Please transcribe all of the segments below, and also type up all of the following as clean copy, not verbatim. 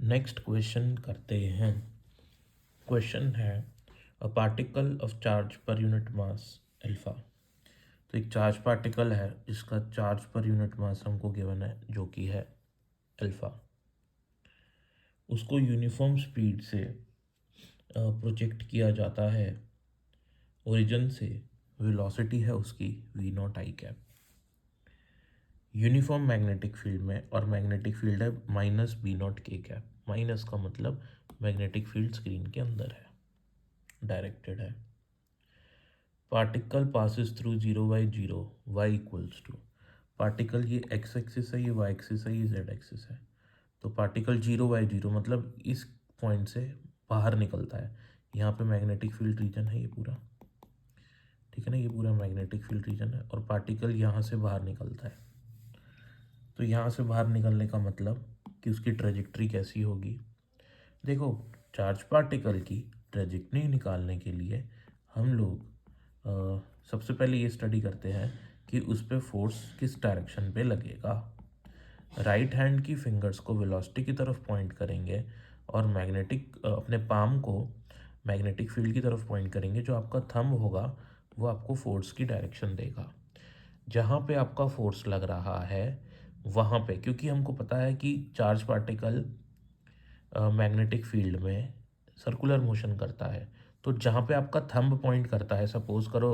Next question करते हैं। Question है a particle of charge per unit mass alpha. तो एक चार्ज पार्टिकल है जिसका चार्ज पर यूनिट मास हमको गिवन है जो कि है अल्फा। उसको यूनिफॉर्म स्पीड से प्रोजेक्ट किया जाता है ओरिजिन से। वेलोसिटी है उसकी V naught I cap. Uniform magnetic field में और मैग्नेटिक फील्ड है minus B naught K cap. Minus का मतलब मैग्नेटिक फील्ड स्क्रीन के अंदर है, डायरेक्टेड है। Particle passes through 0/0 y equals to. Particle ये एक्स एक्सिस है, ये वाई एक्सिस है, ये जेड एक्सिस है। तो पार्टिकल 0/0 मतलब इस पॉइंट से बाहर निकलता है। यहाँ पे मैग्नेटिक फील्ड रीजन है ये पूरा, ठीक है ना, ये पूरा मैग्नेटिक फील्ड रीजन है और पार्टिकल यहाँ से बाहर निकलता है। तो यहाँ से बाहर निकलने का मतलब कि उसकी ट्रेजेक्ट्री कैसी होगी। देखो, चार्ज पार्टिकल की ट्रेजेक्ट्री निकालने के लिए हम लोग सबसे पहले ये स्टडी करते हैं कि उस पर फोर्स किस डायरेक्शन पे लगेगा। राइट हैंड की फिंगर्स को वेलोसिटी की तरफ पॉइंट करेंगे और मैग्नेटिक अपने पाम को मैग्नेटिक फील्ड की तरफ पॉइंट करेंगे। जो आपका थंब होगा वो आपको फोर्स की डायरेक्शन देगा। जहाँ पे आपका फोर्स लग रहा है वहाँ पे, क्योंकि हमको पता है कि चार्ज पार्टिकल मैग्नेटिक फील्ड में सर्कुलर मोशन करता है, तो जहाँ पे आपका थंब पॉइंट करता है, सपोज करो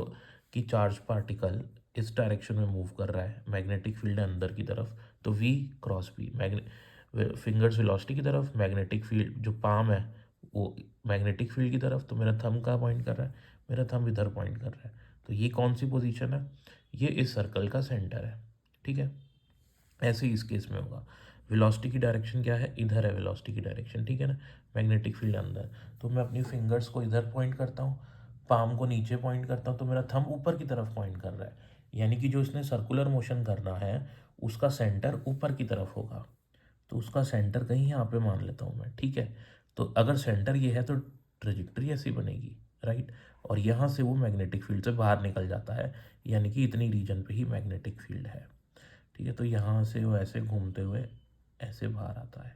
कि चार्ज पार्टिकल इस डायरेक्शन में मूव कर रहा है, मैग्नेटिक फील्ड है अंदर की तरफ, तो V cross B, fingers velocity की तरफ, मैग्नेटिक फील्ड जो पाम है वो मैग्नेटिक फील्ड की तरफ, तो मेरा थंब कहाँ पॉइंट कर रहा है, मेरा थंब इधर पॉइंट कर रहा है। तो ये कौन सी पोजीशन है, ये इस सर्कल का सेंटर है, ठीक है। ऐसे ही इस केस में होगा। वेलोसिटी की डायरेक्शन क्या है, इधर है वेलोसिटी की डायरेक्शन, ठीक है ना, मैग्नेटिक फील्ड अंदर। तो मैं अपनी फिंगर्स को इधर पॉइंट करता हूँ, पाम को नीचे पॉइंट करता हूँ, तो मेरा थंब ऊपर की तरफ पॉइंट कर रहा है। यानी कि जो इसने सर्कुलर मोशन करना है उसका सेंटर ऊपर की तरफ होगा। तो उसका सेंटर कहीं यहाँ पे मान लेता हूँ मैं, ठीक है। तो अगर सेंटर ये है तो ट्रेजेक्ट्री ऐसी बनेगी, राइट। और यहाँ से वो मैग्नेटिक फील्ड से बाहर निकल जाता है, यानी कि इतनी रीजन पे ही मैग्नेटिक फील्ड है, ठीक है। तो यहाँ से वो ऐसे घूमते हुए ऐसे बाहर आता है।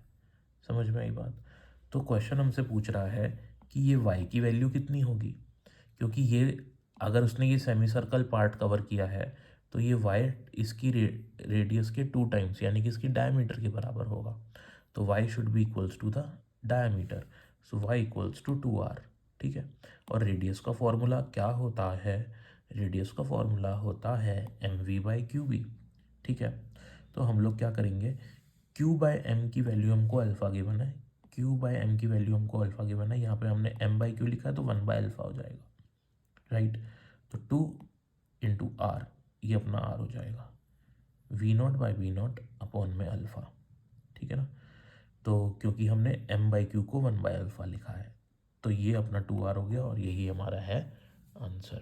समझ में आई बात। तो क्वेश्चन हमसे पूछ रहा है कि ये y की वैल्यू कितनी होगी, क्योंकि ये अगर उसने ये सेमी सर्कल पार्ट कवर किया है तो ये y इसकी रेडियस के 2 टाइम्स यानी कि इसकी डायमीटर के बराबर होगा। तो y should be equals to the diameter, so y equals to 2r, ठीक है। और रेडियस का फॉर्मूला क्या होता है, रेडियस का फॉर्मूला होता है mv/qb, ठीक है। तो हम लोग क्या करेंगे, q/m की वैल्यू हमको अल्फा गिवन है, q/m की वैल्यू हमको अल्फा गिवन है। यहाँ पे हमने m/q लिखा है तो 1/अल्फा हो जाएगा, राइट। तो 2 इंटू आर, ये अपना आर हो जाएगा, v0/v0 अपॉन में अल्फा, ठीक है ना। तो क्योंकि हमने m/q को 1/अल्फा लिखा है तो ये अपना 2r हो गया और यही हमारा है आंसर।